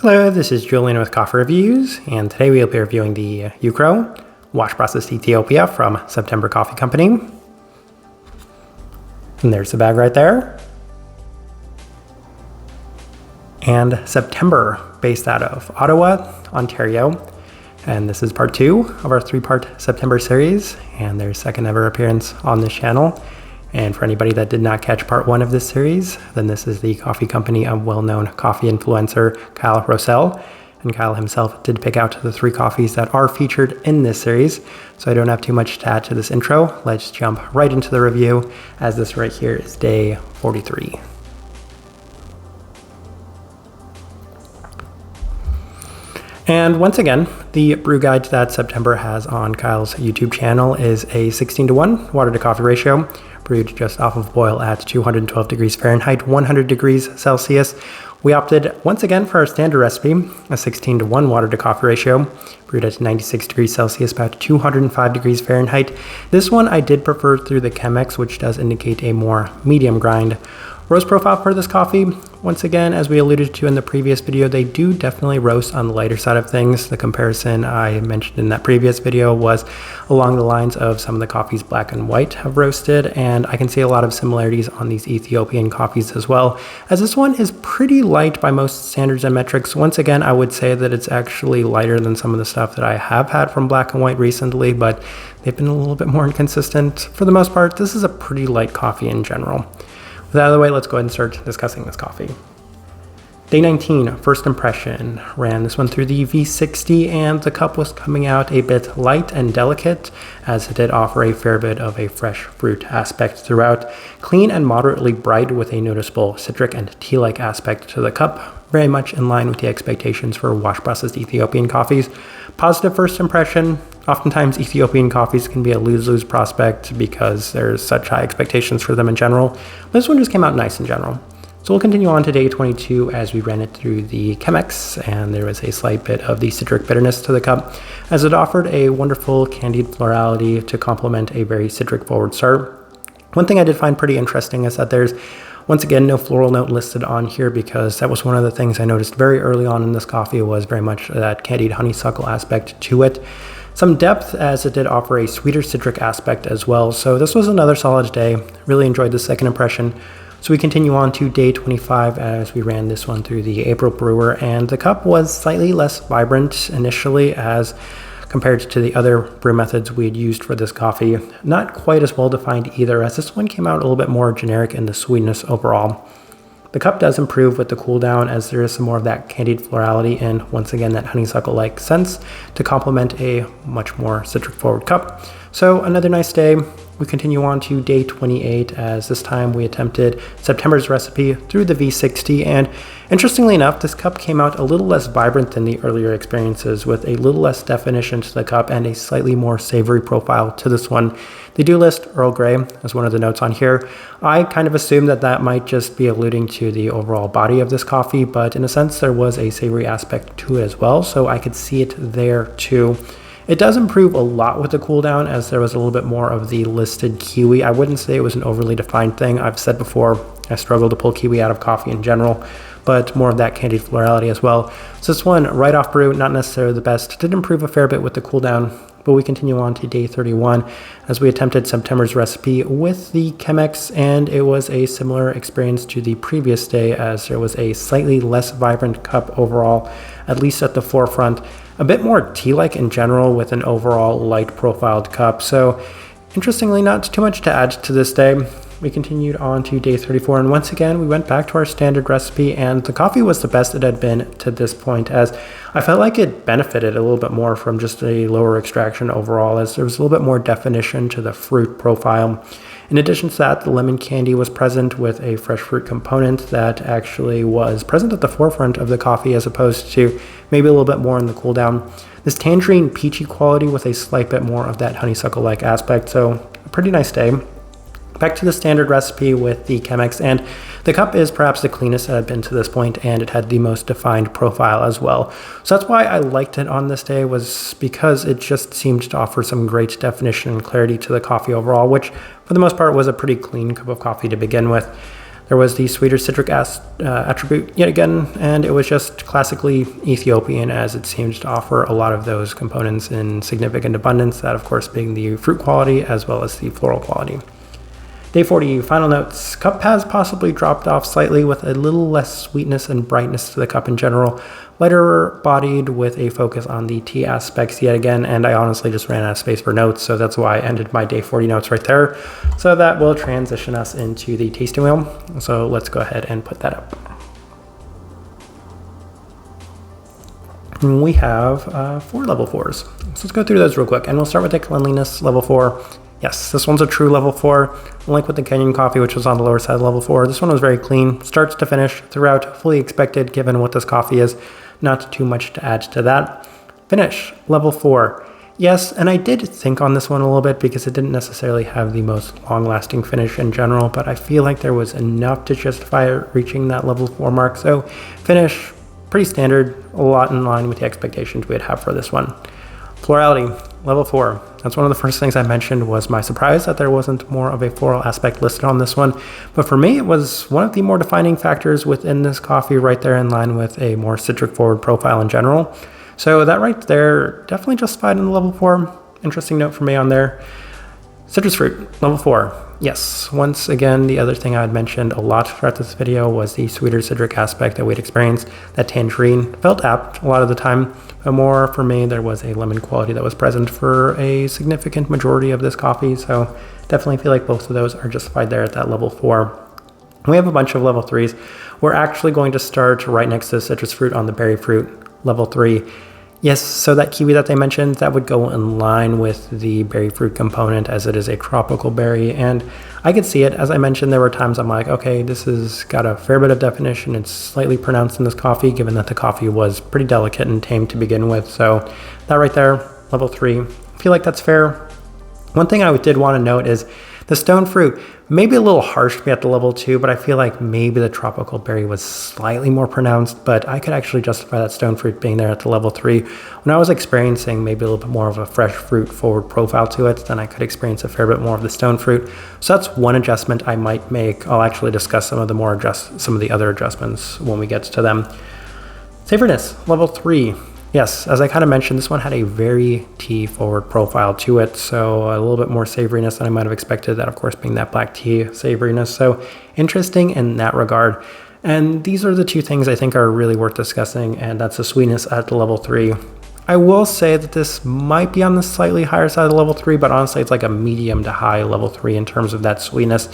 Hello, this is Julian with Coffee Reviews, and today we'll be reviewing the Yukro wash processed Ethiopia from September Coffee Company. And there's the bag right there. And September, based out of Ottawa, Ontario. And this is part 2 of our 3-part September series, and their second ever appearance on this channel. And for anybody that did not catch part 1 of this series, then this is the coffee company of well-known coffee influencer Kyle Rossell. And Kyle himself did pick out the 3 coffees that are featured in this series. So I don't have too much to add to this intro. Let's jump right into the review, as this right here is day 43. And once again, the brew guide that September has on Kyle's YouTube channel is a 16:1 water to coffee ratio, brewed just off of boil at 212 degrees Fahrenheit, 100 degrees Celsius. We opted once again for our standard recipe, a 16:1 water to coffee ratio, brewed at 96 degrees Celsius, about 205 degrees Fahrenheit. This one I did prefer through the Chemex, which does indicate a more medium grind. Roast profile for this coffee, once again, as we alluded to in the previous video, they do definitely roast on the lighter side of things. The comparison I mentioned in that previous video was along the lines of some of the coffees Black and White have roasted, and I can see a lot of similarities on these Ethiopian coffees as well, as this one is pretty light by most standards and metrics. Once again, I would say that it's actually lighter than some of the stuff that I have had from Black and White recently, but they've been a little bit more inconsistent. For the most part, this is a pretty light coffee in general. With that out of the way, let's go ahead and start discussing this coffee. Day 19, first impression. Ran this one through the V60, and the cup was coming out a bit light and delicate, as it did offer a fair bit of a fresh fruit aspect throughout. Clean and moderately bright with a noticeable citric and tea-like aspect to the cup. Very much in line with the expectations for wash-processed Ethiopian coffees. Positive first impression. Oftentimes Ethiopian coffees can be a lose-lose prospect because there's such high expectations for them in general. But this one just came out nice in general. So we'll continue on to day 22 as we ran it through the Chemex, and there was a slight bit of the citric bitterness to the cup, as it offered a wonderful candied florality to complement a very citric forward start. One thing I did find pretty interesting is that there's once again no floral note listed on here, because that was one of the things I noticed very early on in this coffee was very much that candied honeysuckle aspect to it. Some depth, as it did offer a sweeter citric aspect as well. So this was another solid day. Really enjoyed the second impression. So we continue on to day 25 as we ran this one through the April brewer, and the cup was slightly less vibrant initially as compared to the other brew methods we had used for this coffee. Not quite as well defined either, as this one came out a little bit more generic in the sweetness overall. The cup does improve with the cool down, as there is some more of that candied florality and once again that honeysuckle-like sense to complement a much more citric forward cup. So another nice day. We continue on to day 28, as this time we attempted September's recipe through the V60, and interestingly enough, this cup came out a little less vibrant than the earlier experiences, with a little less definition to the cup and a slightly more savory profile to this one. They do list Earl Grey as one of the notes on here. I kind of assumed that that might just be alluding to the overall body of this coffee, but in a sense there was a savory aspect to it as well, so I could see it there too. It does improve a lot with the cool down, as there was a little bit more of the listed kiwi. I wouldn't say it was an overly defined thing. I've said before, I struggle to pull kiwi out of coffee in general, but more of that candied florality as well. So this one, right off brew, not necessarily the best. Did improve a fair bit with the cool down, but we continue on to day 31 as we attempted September's recipe with the Chemex, and it was a similar experience to the previous day, as there was a slightly less vibrant cup overall, at least at the forefront. A bit more tea-like in general with an overall light profiled cup. So interestingly, not too much to add to this day. We continued on to day 34, and once again we went back to our standard recipe, and the coffee was the best it had been to this point, as I felt like it benefited a little bit more from just a lower extraction overall, as there was a little bit more definition to the fruit profile. In addition to that, the lemon candy was present with a fresh fruit component that actually was present at the forefront of the coffee, as opposed to maybe a little bit more in the cool down. This tangerine peachy quality with a slight bit more of that honeysuckle-like aspect, so a pretty nice day. Back to the standard recipe with the Chemex, and the cup is perhaps the cleanest it had been to this point, and it had the most defined profile as well. So that's why I liked it on this day, was because it just seemed to offer some great definition and clarity to the coffee overall, which for the most part was a pretty clean cup of coffee to begin with. There was the sweeter citric attribute yet again, and it was just classically Ethiopian, as it seemed to offer a lot of those components in significant abundance, that of course being the fruit quality as well as the floral quality. Day 40, final notes. Cup has possibly dropped off slightly with a little less sweetness and brightness to the cup in general. Lighter bodied with a focus on the tea aspects yet again, and I honestly just ran out of space for notes, so that's why I ended my day 40 notes right there. So that will transition us into the tasting wheel. So let's go ahead and put that up. We have 4 level 4s. So let's go through those real quick, and we'll start with the Cleanliness level 4. Yes, this one's a true level 4, unlike with the Kenyan coffee, which was on the lower side of level 4. This one was very clean, starts to finish, throughout, fully expected given what this coffee is. Not too much to add to that. Finish, level 4. Yes, and I did think on this one a little bit because it didn't necessarily have the most long-lasting finish in general, but I feel like there was enough to justify it reaching that level 4 mark. So finish, pretty standard, a lot in line with the expectations we'd have for this one. Florality, level 4. That's one of the first things I mentioned was my surprise that there wasn't more of a floral aspect listed on this one. But for me, it was one of the more defining factors within this coffee, right there in line with a more citric forward profile in general. So that right there definitely justified in the level 4. Interesting note for me on there. Citrus fruit, level 4. Yes, once again, the other thing I had mentioned a lot throughout this video was the sweeter citric aspect that we'd experienced. That tangerine felt apt a lot of the time, but more for me, there was a lemon quality that was present for a significant majority of this coffee. So definitely feel like both of those are justified there at that level 4. We have a bunch of level 3s. We're actually going to start right next to the citrus fruit on the berry fruit, level 3. Yes, so that kiwi that they mentioned, that would go in line with the berry fruit component as it is a tropical berry. And I could see it. As I mentioned, there were times I'm like, okay, this has got a fair bit of definition. It's slightly pronounced in this coffee, given that the coffee was pretty delicate and tame to begin with. So that right there, level 3, I feel like that's fair. One thing I did want to note is the stone fruit, maybe a little harsh to be at the level 2, but I feel like maybe the tropical berry was slightly more pronounced, but I could actually justify that stone fruit being there at the level 3. When I was experiencing maybe a little bit more of a fresh fruit forward profile to it, then I could experience a fair bit more of the stone fruit. So that's one adjustment I might make. I'll actually discuss some of the other adjustments when we get to them. Savoriness, level 3. Yes, as I kind of mentioned, this one had a very tea forward profile to it, so a little bit more savoriness than I might have expected, that of course being that black tea savoriness. So interesting in that regard. And these are the two things I think are really worth discussing, and that's the sweetness at the level 3. I will say that this might be on the slightly higher side of the level 3, but honestly it's like a medium to high level 3 in terms of that sweetness.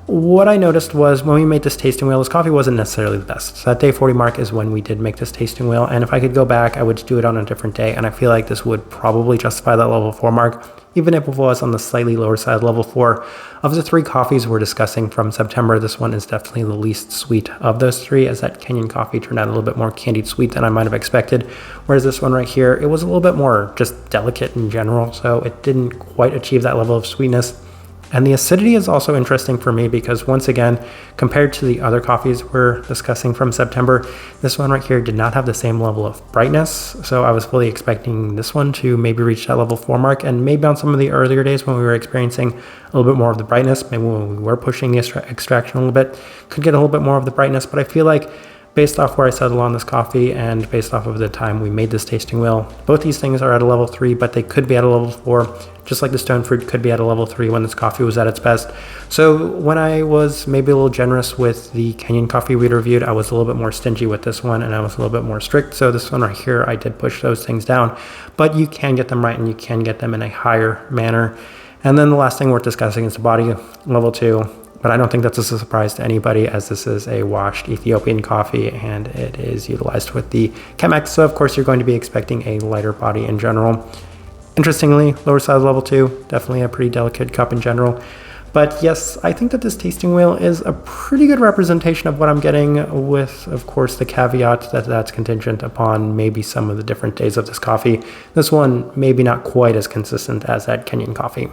What I noticed was when we made this tasting wheel, this coffee wasn't necessarily the best. So that day 40 mark is when we did make this tasting wheel. And if I could go back, I would do it on a different day. And I feel like this would probably justify that level 4 mark, even if it was on the slightly lower side of level 4. Of the 3 coffees we're discussing from September, this one is definitely the least sweet of those 3, as that Kenyan coffee turned out a little bit more candied sweet than I might have expected. Whereas this one right here, it was a little bit more just delicate in general. So it didn't quite achieve that level of sweetness. And the acidity is also interesting for me because once again, compared to the other coffees we're discussing from September, this one right here did not have the same level of brightness. So I was fully expecting this one to maybe reach that level 4 mark, and maybe on some of the earlier days when we were experiencing a little bit more of the brightness, maybe when we were pushing the extraction a little bit, could get a little bit more of the brightness. But I feel like based off where I settled on this coffee and based off of the time we made this tasting wheel, both these things are at a level 3, but they could be at a level 4, just like the stone fruit could be at a level 3 when this coffee was at its best. So when I was maybe a little generous with the Kenyan coffee we reviewed, I was a little bit more stingy with this one, and I was a little bit more strict. So this one right here, I did push those things down, but you can get them right and you can get them in a higher manner. And then the last thing worth discussing is the body, level 2. But I don't think that's a surprise to anybody, as this is a washed Ethiopian coffee and it is utilized with the Chemex. So of course you're going to be expecting a lighter body in general. Interestingly, lower side of level 2, definitely a pretty delicate cup in general. But yes, I think that this tasting wheel is a pretty good representation of what I'm getting, with of course the caveat that that's contingent upon maybe some of the different days of this coffee. This one maybe not quite as consistent as that Kenyan coffee.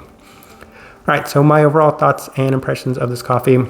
All right, so my overall thoughts and impressions of this coffee.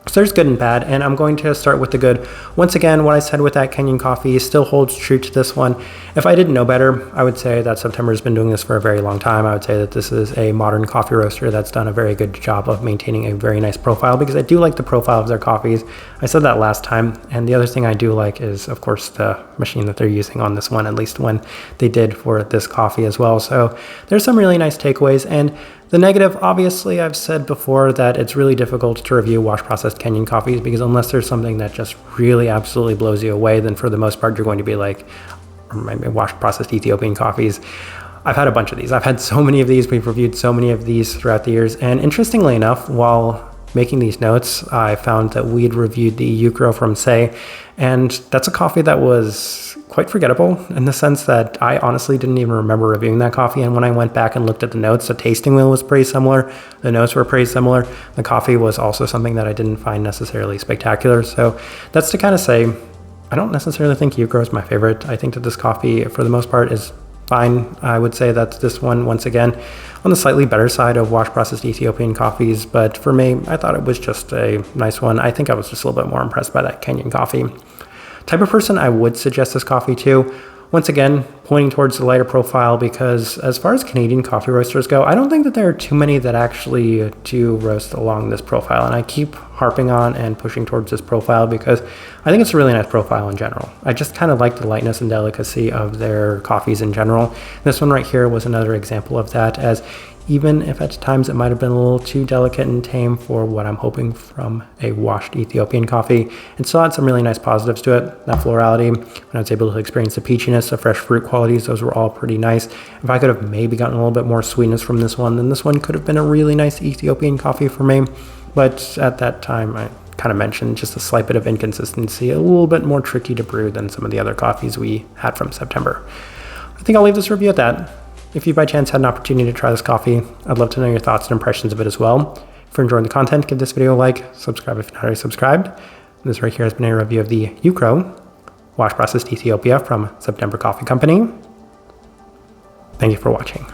So there's good and bad, and I'm going to start with the good. Once again, what I said with that Kenyan coffee still holds true to this one. If I didn't know better, I would say that September has been doing this for a very long time. I would say that this is a modern coffee roaster that's done a very good job of maintaining a very nice profile, because I do like the profile of their coffees. I said that last time, and the other thing I do like is, of course, the machine that they're using on this one, at least when they did for this coffee as well. So there's some really nice takeaways. And the negative, obviously, I've said before that it's really difficult to review wash processed Kenyan coffees, because unless there's something that just really absolutely blows you away, then for the most part, you're going to be like, or maybe wash processed Ethiopian coffees. I've had a bunch of these. I've had so many of these. We've reviewed so many of these throughout the years. And interestingly enough, while making these notes, I found that we'd reviewed the Yukro from Say, and that's a coffee that was quite forgettable in the sense that I honestly didn't even remember reviewing that coffee. And when I went back and looked at the notes, the tasting wheel was pretty similar. The notes were pretty similar. The coffee was also something that I didn't find necessarily spectacular. So that's to kind of say, I don't necessarily think Yukro is my favorite. I think that this coffee, for the most part, is fine. I would say that this one, once again, on the slightly better side of wash processed Ethiopian coffees, but for me, I thought it was just a nice one. I think I was just a little bit more impressed by that Kenyan coffee. Type of person I would suggest this coffee to, once again, pointing towards the lighter profile, because as far as Canadian coffee roasters go, I don't think that there are too many that actually do roast along this profile. And I keep harping on and pushing towards this profile because I think it's a really nice profile in general. I just kind of like the lightness and delicacy of their coffees in general. This one right here was another example of that, as even if at times it might have been a little too delicate and tame for what I'm hoping from a washed Ethiopian coffee, it still had some really nice positives to it. That florality, when I was able to experience the peachiness, the fresh fruit qualities, those were all pretty nice. If I could have maybe gotten a little bit more sweetness from this one, then this one could have been a really nice Ethiopian coffee for me. But at that time, I kind of mentioned just a slight bit of inconsistency, a little bit more tricky to brew than some of the other coffees we had from September. I think I'll leave this review at that. If you by chance had an opportunity to try this coffee, I'd love to know your thoughts and impressions of it as well. If you're enjoying the content, give this video a like, subscribe if you're not already subscribed. This right here has been a review of the Yukro Wash Processed Ethiopia from September Coffee Company. Thank you for watching.